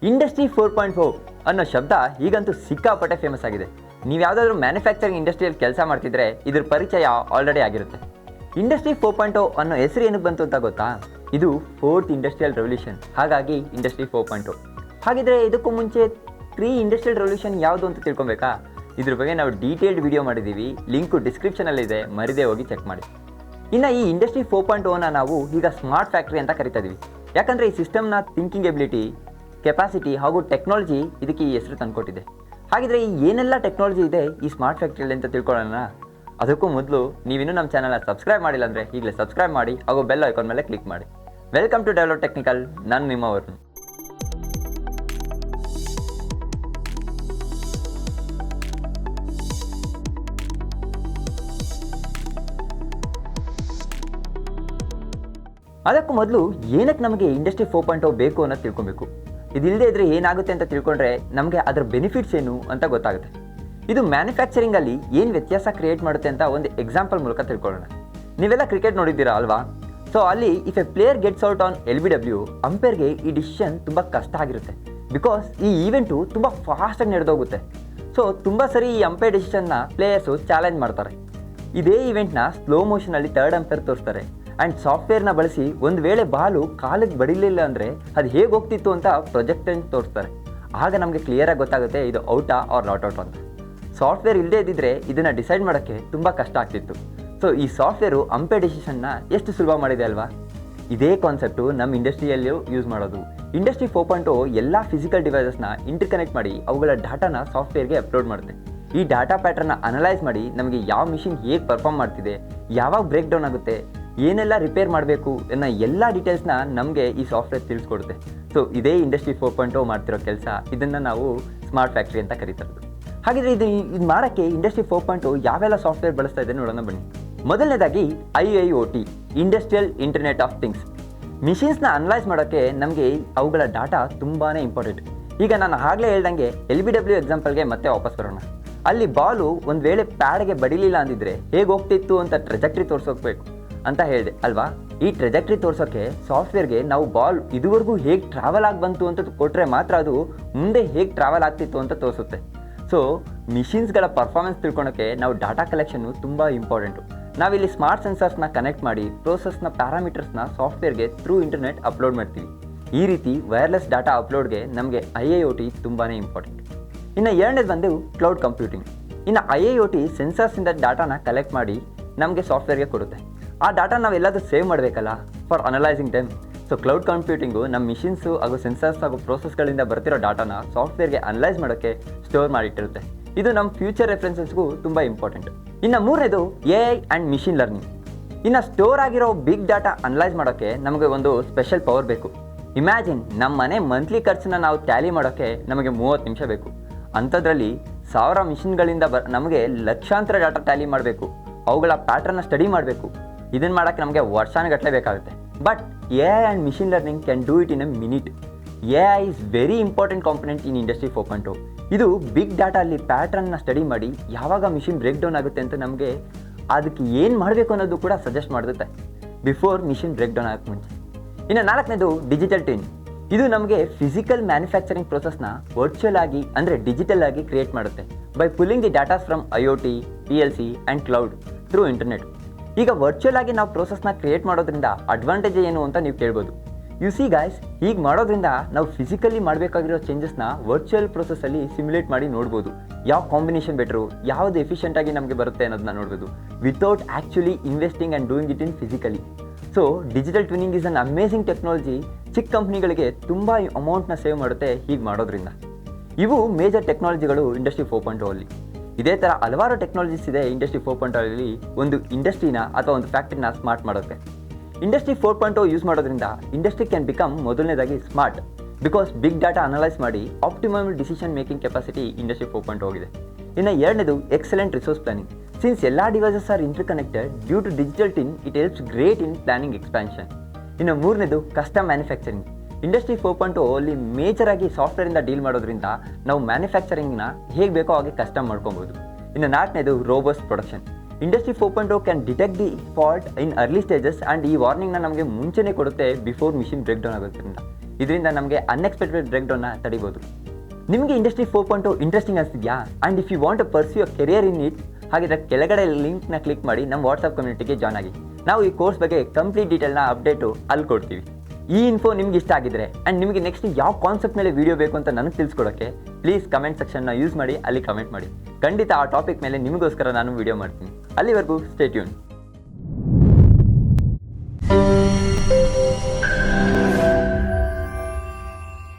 Industry 4.0 ಅನ್ನೋ ಶಬ್ದ ಈಗಂತೂ ಸಿಕ್ಕಾಪಟ್ಟೆ ಫೇಮಸ್ ಆಗಿದೆ. ನೀವು ಯಾವುದಾದ್ರೂ ಮ್ಯಾನುಫ್ಯಾಕ್ಚರಿಂಗ್ ಇಂಡಸ್ಟ್ರಿಯಲ್ಲಿ ಕೆಲಸ ಮಾಡ್ತಿದ್ರೆ ಇದ್ರ ಪರಿಚಯ ಆಲ್ರೆಡಿ ಆಗಿರುತ್ತೆ. ಇಂಡಸ್ಟ್ರಿ 4.0 ಅನ್ನೋ ಹೆಸರು ಏನಕ್ಕೆ ಬಂತು ಅಂತ ಗೊತ್ತಾ? ಇದು 4th ಇಂಡಸ್ಟ್ರಿಯಲ್ ರೆವಲ್ಯೂಷನ್, ಹಾಗಾಗಿ ಇಂಡಸ್ಟ್ರಿ 4.0. ಹಾಗಿದ್ರೆ ಇದಕ್ಕೂ ಮುಂಚೆ 3 ಇಂಡಸ್ಟ್ರಿಯಲ್ ರೆವಲ್ಯೂಷನ್ ಯಾವುದು ಅಂತ ತಿಳ್ಕೊಬೇಕಾ? ಇದ್ರ ಬಗ್ಗೆ ನಾವು ಡೀಟೇಲ್ಡ್ ವಿಡಿಯೋ ಮಾಡಿದ್ದೀವಿ, ಲಿಂಕು ಡಿಸ್ಕ್ರಿಪ್ಷನಲ್ಲಿದೆ, ಮರಿದೇ ಹೋಗಿ ಚೆಕ್ ಮಾಡಿ. ಇನ್ನು ಈ ಇಂಡಸ್ಟ್ರಿ 4.0ನ ನಾವು ಈಗ ಸ್ಮಾರ್ಟ್ ಫ್ಯಾಕ್ಟ್ರಿ ಅಂತ ಕರಿತಾ ಇದ್ದೀವಿ. ಯಾಕಂದರೆ ಈ ಸಿಸ್ಟಮ್ನ ಥಿಂಕಿಂಗ್ ಎಬಿಲಿಟಿ, ಕೆಪಾಸಿಟಿ ಹಾಗೂ ಟೆಕ್ನಾಲಜಿ ಇದಕ್ಕೆ ಈ ಹೆಸರು ತಂದುಕೊಟ್ಟಿದೆ. ಹಾಗಿದ್ರೆ ಈ ಏನೆಲ್ಲ ಟೆಕ್ನಾಲಜಿ ಇದೆ ಈ ಸ್ಮಾರ್ಟ್ ಫ್ಯಾಕ್ಟ್ರಿಯಲ್ಲಿ ಅಂತ ತಿಳ್ಕೊಳ್ಳೋಣ. ಅದಕ್ಕೂ ಮೊದಲು ನೀವಿನ್ನೂ ನಮ್ಮ ಚಾನಲ್ನ ಸಬ್ಸ್ಕ್ರೈಬ್ ಮಾಡಿಲ್ಲ ಅಂದರೆ ಈಗಲೇ ಸಬ್ಸ್ಕ್ರೈಬ್ ಮಾಡಿ ಹಾಗೂ ಬೆಲ್ ಐಕಾನ್ ಮೇಲೆ ಕ್ಲಿಕ್ ಮಾಡಿ. Welcome to DevelUp Technical. ನಾನು ನಿಮ್ಮ ವರುಣ್. ಅದಕ್ಕೂ ಮೊದಲು ಏನಕ್ಕೆ ನಮಗೆ ಇಂಡಸ್ಟ್ರಿ 4.0 ಬೇಕು ಅನ್ನೋದು ತಿಳ್ಕೊಬೇಕು. ಇದಿಲ್ಲದೆ ಇದ್ರೆ ಏನಾಗುತ್ತೆ ಅಂತ ತಿಳ್ಕೊಂಡ್ರೆ ನಮಗೆ ಅದರ ಬೆನಿಫಿಟ್ಸ್ ಏನು ಅಂತ ಗೊತ್ತಾಗುತ್ತೆ. ಇದು ಮ್ಯಾನುಫ್ಯಾಕ್ಚರಿಂಗಲ್ಲಿ ಏನು ವ್ಯತ್ಯಾಸ ಕ್ರಿಯೇಟ್ ಮಾಡುತ್ತೆ ಅಂತ ಒಂದು ಎಕ್ಸಾಂಪಲ್ ಮೂಲಕ ತಿಳ್ಕೊಳ್ಳೋಣ. ನೀವೆಲ್ಲ ಕ್ರಿಕೆಟ್ ನೋಡಿದ್ದೀರಾ ಅಲ್ವಾ? ಸೊ ಅಲ್ಲಿ if A player gets out on LBW, ಅಂಪೈರ್ಗೆ ಈ ಡಿಸಿಷನ್ ತುಂಬ ಕಷ್ಟ ಆಗಿರುತ್ತೆ. ಬಿಕಾಸ್ ಈ ಈವೆಂಟು ತುಂಬ ಫಾಸ್ಟಾಗಿ ನಡೆದೋಗುತ್ತೆ. ಸೊ ತುಂಬ ಸರಿ ಈ ಅಂಪೈರ್ ಡಿಸಿಷನ್ನ ಪ್ಲೇಯರ್ಸು ಚಾಲೆಂಜ್ ಮಾಡ್ತಾರೆ. ಇದೇ ಈವೆಂಟ್ನ ಸ್ಲೋ ಮೋಷನಲ್ಲಿ ಥರ್ಡ್ ಅಂಪೈರ್ ತೋರಿಸ್ತಾರೆ. ಆ್ಯಂಡ್ ಸಾಫ್ಟ್ವೇರ್ನ ಬಳಸಿ ಒಂದು ವೇಳೆ ಬಾಲು ಕಾಲಿಗೆ ಬಡಿಲಿಲ್ಲ ಅಂದರೆ ಅದು ಹೇಗೆ ಹೋಗ್ತಿತ್ತು ಅಂತ ಪ್ರೊಜೆಕ್ಟನ್ನು ತೋರಿಸ್ತಾರೆ. ಆಗ ನಮಗೆ ಕ್ಲಿಯರಾಗಿ ಗೊತ್ತಾಗುತ್ತೆ ಇದು ಔಟಾ ಆರ್ ನಾಟ್ ಔಟ್ ಅಂತ. ಸಾಫ್ಟ್ವೇರ್ ಇಲ್ಲದೇ ಇದ್ದಿದ್ರೆ ಇದನ್ನು ಡಿಸೈಡ್ ಮಾಡೋಕ್ಕೆ ತುಂಬ ಕಷ್ಟ ಆಗ್ತಿತ್ತು. ಸೊ ಈ ಸಾಫ್ಟ್ವೇರು ಅಂಪೈರ್ ಡಿಸಿಷನ್ನ ಎಷ್ಟು ಸುಲಭ ಮಾಡಿದೆ ಅಲ್ವಾ? ಇದೇ ಕಾನ್ಸೆಪ್ಟು ನಮ್ಮ ಇಂಡಸ್ಟ್ರಿಯಲ್ಲಿಯೂ ಯೂಸ್ ಮಾಡೋದು. ಇಂಡಸ್ಟ್ರಿ 4.0 ಎಲ್ಲ ಫಿಸಿಕಲ್ ಡಿವೈಸಸ್ನ ಇಂಟರ್ಕನೆಕ್ಟ್ ಮಾಡಿ ಅವುಗಳ ಡಾಟಾನ ಸಾಫ್ಟ್ವೇರ್ಗೆ ಅಪ್ಲೋಡ್ ಮಾಡುತ್ತೆ. ಈ ಡಾಟಾ ಪ್ಯಾಟರ್ನ ಅನಲೈಸ್ ಮಾಡಿ ನಮಗೆ ಯಾವ ಮಿಷಿನ್ ಹೇಗೆ ಪರ್ಫಾರ್ಮ್ ಮಾಡ್ತಿದೆ, ಯಾವಾಗ ಬ್ರೇಕ್ ಡೌನ್ ಆಗುತ್ತೆ, ಏನೆಲ್ಲ ರಿಪೇರ್ ಮಾಡಬೇಕು ಅನ್ನೋ ಎಲ್ಲ ಡೀಟೇಲ್ಸ್ನ ನಮಗೆ ಈ ಸಾಫ್ಟ್ವೇರ್ ತಿಳಿಸ್ಕೊಡುತ್ತೆ. ಸೊ ಇದೇ ಇಂಡಸ್ಟ್ರಿ 4.0 ಮಾಡ್ತಿರೋ ಕೆಲಸ. ಇದನ್ನು ನಾವು ಸ್ಮಾರ್ಟ್ ಫ್ಯಾಕ್ಟ್ರಿ ಅಂತ ಕರೀತಾರೆ. ಹಾಗಿದ್ರೆ ಇದು ಮಾಡೋಕ್ಕೆ ಇಂಡಸ್ಟ್ರಿ 4.0 ಯಾವೆಲ್ಲ ಸಾಫ್ಟ್ವೇರ್ ಬಳಸ್ತಾ ಇದೆ ನೋಡೋಣ ಬನ್ನಿ. ಮೊದಲನೇದಾಗಿ IIOT industrial internet of things. ಮಿಷಿನ್ಸ್ನ ಅನಲೈಸ್ ಮಾಡೋಕ್ಕೆ ನಮಗೆ ಅವುಗಳ ಡಾಟಾ ತುಂಬಾ ಇಂಪಾರ್ಟೆಂಟ್. ಈಗ ನಾನು ಆಗಲೇ ಹೇಳ್ದಂಗೆ LBW ಎಕ್ಸಾಂಪಲ್ಗೆ ಮತ್ತೆ ವಾಪಸ್ ಬರೋಣ. ಅಲ್ಲಿ ಬಾಲು ಒಂದು ವೇಳೆ ಪ್ಯಾಡ್ಗೆ ಬಡಿಲಿಲ್ಲ ಅಂದಿದ್ರೆ ಹೇಗೆ ಹೋಗ್ತಿತ್ತು ಅಂತ ಟ್ರೆಜೆಕ್ಟ್ರಿ ತೋರಿಸೋಕ್ಬೇಕು ಅಂತ ಹೇಳಿದೆ ಅಲ್ವಾ? ಈ ಟ್ರೆಜೆಕ್ಟ್ರಿ ತೋರ್ಸೋಕ್ಕೆ ಸಾಫ್ಟ್ವೇರ್ಗೆ ನಾವು ಬಾಲ್ ಇದುವರೆಗೂ ಹೇಗೆ ಟ್ರಾವೆಲ್ ಆಗಿ ಬಂತು ಅಂತ ಕೊಟ್ಟರೆ ಮಾತ್ರ ಅದು ಮುಂದೆ ಹೇಗೆ ಟ್ರಾವೆಲ್ ಆಗ್ತಿತ್ತು ಅಂತ ತೋರಿಸುತ್ತೆ. ಸೊ ಮಿಷಿನ್ಸ್ಗಳ ಪರ್ಫಾರ್ಮೆನ್ಸ್ ತಿಳ್ಕೊಳಕ್ಕೆ ನಾವು ಡಾಟಾ ಕಲೆಕ್ಷನ್ನು ತುಂಬ ಇಂಪಾರ್ಟೆಂಟು. ನಾವಿಲ್ಲಿ ಸ್ಮಾರ್ಟ್ ಸೆನ್ಸರ್ಸ್ನ ಕನೆಕ್ಟ್ ಮಾಡಿ ಪ್ರೋಸೆಸ್ನ ಪ್ಯಾರಾಮೀಟರ್ಸ್ನ ಸಾಫ್ಟ್ವೇರ್ಗೆ ಥ್ರೂ ಇಂಟರ್ನೆಟ್ ಅಪ್ಲೋಡ್ ಮಾಡ್ತೀವಿ. ಈ ರೀತಿ ವೈರ್ಲೆಸ್ ಡಾಟಾ ಅಪ್ಲೋಡ್ಗೆ ನಮಗೆ IIOT ತುಂಬಾ ಇಂಪಾರ್ಟೆಂಟ್. ಇನ್ನು ಎರಡನೇದು ಬಂದು ಕ್ಲೌಡ್ ಕಂಪ್ಯೂಟಿಂಗ್. ಇನ್ನು IIOT ಸೆನ್ಸರ್ಸಿಂದ ಡಾಟಾನ ಕಲೆಕ್ಟ್ ಮಾಡಿ ನಮಗೆ ಸಾಫ್ಟ್ವೇರ್ಗೆ ಕೊಡುತ್ತೆ. ಆ ಡಾಟಾ ನಾವೆಲ್ಲಾದರೂ ಸೇವ್ ಮಾಡಬೇಕಲ್ಲ for analysing time. So cloud ಕಂಪ್ಯೂಟಿಂಗು ನಮ್ಮ ಮಿಷಿನ್ಸು ಹಾಗೂ ಸೆನ್ಸರ್ಸ್ ಹಾಗೂ ಪ್ರೋಸೆಸ್ಗಳಿಂದ ಬರ್ತಿರೋ ಡಾಟಾನ ಸಾಫ್ಟ್ವೇರ್ಗೆ ಅನಲೈಸ್ ಮಾಡೋಕ್ಕೆ ಸ್ಟೋರ್ ಮಾಡಿಟ್ಟಿರುತ್ತೆ. ಇದು ನಮ್ಮ ಫ್ಯೂಚರ್ ರೆಫರೆನ್ಸಸ್ಗೂ ತುಂಬ ಇಂಪಾರ್ಟೆಂಟ್. ಇನ್ನು ಮೂರನೇದು AI ಆ್ಯಂಡ್ ಮಿಷಿನ್ ಲರ್ನಿಂಗ್. ಇನ್ನು ಸ್ಟೋರ್ ಆಗಿರೋ ಬಿಗ್ ಡಾಟಾ ಅನಲೈಸ್ ಮಾಡೋಕ್ಕೆ ನಮಗೆ ಒಂದು ಸ್ಪೆಷಲ್ ಪವರ್ ಬೇಕು. ಇಮ್ಯಾಜಿನ್ ನಮ್ಮ ಮನೆ ಮಂತ್ಲಿ ಖರ್ಚನ್ನ ನಾವು ಟ್ಯಾಲಿ ಮಾಡೋಕ್ಕೆ ನಮಗೆ 30 ನಿಮಿಷ ಬೇಕು. ಅಂಥದ್ರಲ್ಲಿ 1000 ಮಿಷಿನ್ಗಳಿಂದ ನಮಗೆ ಲಕ್ಷಾಂತರ ಡಾಟಾ ಟ್ಯಾಲಿ ಮಾಡಬೇಕು, ಅವುಗಳ ಪ್ಯಾಟ್ರನ್ನ ಸ್ಟಡಿ ಮಾಡಬೇಕು. ಇದನ್ನು ಮಾಡೋಕ್ಕೆ ನಮಗೆ ವರ್ಷಾನುಗಟ್ಟಲೆ ಬೇಕಾಗುತ್ತೆ. But AI and machine learning can do it in a minute. AI is very important component in industry 4.0. ಇದು ಬಿಗ್ ಡಾಟಾ ಅಲ್ಲಿ ಪ್ಯಾಟ್ರನ್ನ ಸ್ಟಡಿ ಮಾಡಿ ಯಾವಾಗ ಮಿಷಿನ್ ಬ್ರೇಕ್ ಡೌನ್ ಆಗುತ್ತೆ ಅಂತ ನಮಗೆ ಅದಕ್ಕೆ ಏನು ಮಾಡಬೇಕು ಅನ್ನೋದು ಕೂಡ ಸಜೆಸ್ಟ್ ಮಾಡುತ್ತೆ ಬಿಫೋರ್ ಮಿಷಿನ್ ಬ್ರೇಕ್ ಡೌನ್ ಆಗೋಕ್ಕೆ ಮುಂಚೆ. ಇನ್ನು ನಾಲ್ಕನೇದು ಡಿಜಿಟಲ್ ಟ್ವಿನ್. ಇದು ನಮಗೆ ಫಿಸಿಕಲ್ ಮ್ಯಾನುಫ್ಯಾಕ್ಚರಿಂಗ್ ಪ್ರೊಸೆಸ್ನ ವರ್ಚುವಲ್ ಆಗಿ ಅಂದರೆ ಡಿಜಿಟಲ್ ಆಗಿ ಕ್ರಿಯೇಟ್ ಮಾಡುತ್ತೆ by pulling the ಡಾಟಾಸ್ from IoT, PLC and cloud through internet. ಈಗ ವರ್ಚುವಲ್ ಆಗಿ ನಾವು ಪ್ರೋಸೆಸ್ನ ಕ್ರಿಯೇಟ್ ಮಾಡೋದ್ರಿಂದ ಅಡ್ವಾಂಟೇಜ್ ಏನು ಅಂತ ನೀವು ಕೇಳ್ಬೋದು. ಯು ಸಿ ಗಾಯ್ಸ್, ಹೀಗೆ ಮಾಡೋದ್ರಿಂದ ನಾವು ಫಿಸಿಕಲಿ ಮಾಡಬೇಕಾಗಿರೋ ಚೇಂಜಸ್ನ ವರ್ಚುವಲ್ ಪ್ರೋಸೆಸ್ಸಲ್ಲಿ ಸಿಮ್ಯುಲೇಟ್ ಮಾಡಿ ನೋಡ್ಬೋದು. ಯಾವ ಕಾಂಬಿನೇಷನ್ ಬೆಟ್ರು, ಯಾವುದು ಎಫಿಷಿಯೆಂಟಾಗಿ ನಮಗೆ ಬರುತ್ತೆ ಅನ್ನೋದನ್ನ ನೋಡ್ಬೋದು without actually investing and doing it in physically. So digital twinning is an amazing technology. ಚಿಕ್ಕ ಕಂಪ್ನಿಗಳಿಗೆ ತುಂಬ ಅಮೌಂಟ್ನ ಸೇವ್ ಮಾಡುತ್ತೆ ಹೀಗೆ ಮಾಡೋದ್ರಿಂದ. ಇವು ಮೇಜರ್ ಟೆಕ್ನಾಲಜಿಗಳು ಇಂಡಸ್ಟ್ರಿ 4.0 ಅಲ್ಲಿ. ಇದೇ ಥರ ಹಲವಾರು ಟೆಕ್ನಾಲಜೀಸ್ ಇದೆ ಇಂಡಸ್ಟ್ರಿ 4.0 ಅಲ್ಲಿ ಒಂದು ಇಂಡಸ್ಟ್ರಿನ ಅಥವಾ ಒಂದು ಫ್ಯಾಕ್ಟ್ರಿನ ಸ್ಮಾರ್ಟ್ ಮಾಡೋಕ್ಕೆ. ಇಂಡಸ್ಟ್ರಿ 4.0 ಯೂಸ್ ಮಾಡೋದ್ರಿಂದ ಇಂಡಸ್ಟ್ರಿ ಕ್ಯಾನ್ ಬಿಕಮ್ ಮೊದಲನೇದಾಗಿ smart because big data analyse ಮಾಡಿ optimum decision making capacity industry 4.0 ಆಗಿದೆ. ಇನ್ನು ಎರಡನೇದು ಎಕ್ಸಲೆಂಟ್ ರಿಸೋರ್ಸ್ ಪ್ಲಾನಿಂಗ್. ಸಿನ್ಸ್ ಎಲ್ಲ devices are interconnected due to digital twin, it helps great in planning expansion. ಇನ್ನು ಮೂರನೇದು custom manufacturing. Industry 4.0 ಅಲ್ಲಿ major ಆಗಿ ಸಾಫ್ಟ್ವೇರಿಂದ deal ಮಾಡೋದ್ರಿಂದ ನಾವು ಮ್ಯಾನುಫ್ಯಾಕ್ಚರಿಂಗ್ನ ಹೇಗೆ ಬೇಕೋ ಹಾಗೆ ಕಸ್ಟಮ್ ಮಾಡ್ಕೊಬೋದು. ಇನ್ನು ನಾಲ್ಕನೇದು robust production. Industry 4.0 can detect the fault in early stages and ಈ ವಾರ್ನಿಂಗ್ನ ನಮಗೆ ಮುಂಚೆನೇ ಕೊಡುತ್ತೆ ಬಿಫೋರ್ ಮಿಷಿನ್ ಬ್ರೇಕ್ ಡೌನ್ ಆಗೋದ್ರಿಂದ. ಇದರಿಂದ ನಮಗೆ ಅನ್ಎಕ್ಸ್ಪೆಕ್ಟೆಡ್ ಬ್ರೇಕ್ ಡೌನ್ನ ತಡಿಬೋದು. ನಿಮಗೆ ಇಂಡಸ್ಟ್ರಿ 4.0 ಇಂಟ್ರೆಸ್ಟಿಂಗ್ ಅನಿಸ್ತಿದೆಯಾ? And if you want to pursue a career in it, ಹಾಗಿದ್ರೆ ಕೆಳಗಡೆ ಲಿಂಕ್ನ ಕ್ಲಿಕ್ ಮಾಡಿ ನಮ್ಮ ವಾಟ್ಸಪ್ ಕಮ್ಯುನಿಟಿಗೆ ಜಾಯ್ನ್ ಆಗಿ. ನಾವು ಈ ಕೋರ್ಸ್ ಬಗ್ಗೆ ಕಂಪ್ಲೀಟ್ ಡೀಟೇಲ್ನ ಅಪ್ಡೇಟು ಅಲ್ಲಿ ಕೊಡ್ತೀವಿ. ಈ ಇನ್ಫೋ ನಿಮ್ಗೆ ಇಷ್ಟ ಆಗಿದ್ರೆ ಆ್ಯಂಡ್ ನಿಮಗೆ ನೆಕ್ಸ್ಟ್ ಯಾವ ಕಾನ್ಸೆಪ್ಟ್ ಮೇಲೆ ವೀಡಿಯೋ ಬೇಕು ಅಂತ ನನಗೆ ತಿಳಿಸ್ಕೊಡೋಕ್ಕೆ ಪ್ಲೀಸ್ ಕಮೆಂಟ್ ಸೆಕ್ಷನ್ನ ಯೂಸ್ ಮಾಡಿ ಅಲ್ಲಿ ಕಮೆಂಟ್ ಮಾಡಿ. ಖಂಡಿತ ಆ ಟಾಪಿಕ್ ಮೇಲೆ ನಿಮಗೋಸ್ಕರ ನಾನು ವೀಡಿಯೋ ಮಾಡ್ತೀನಿ. ಅಲ್ಲಿವರೆಗೂ ಸ್ಟೇ ಟ್ಯೂನ್.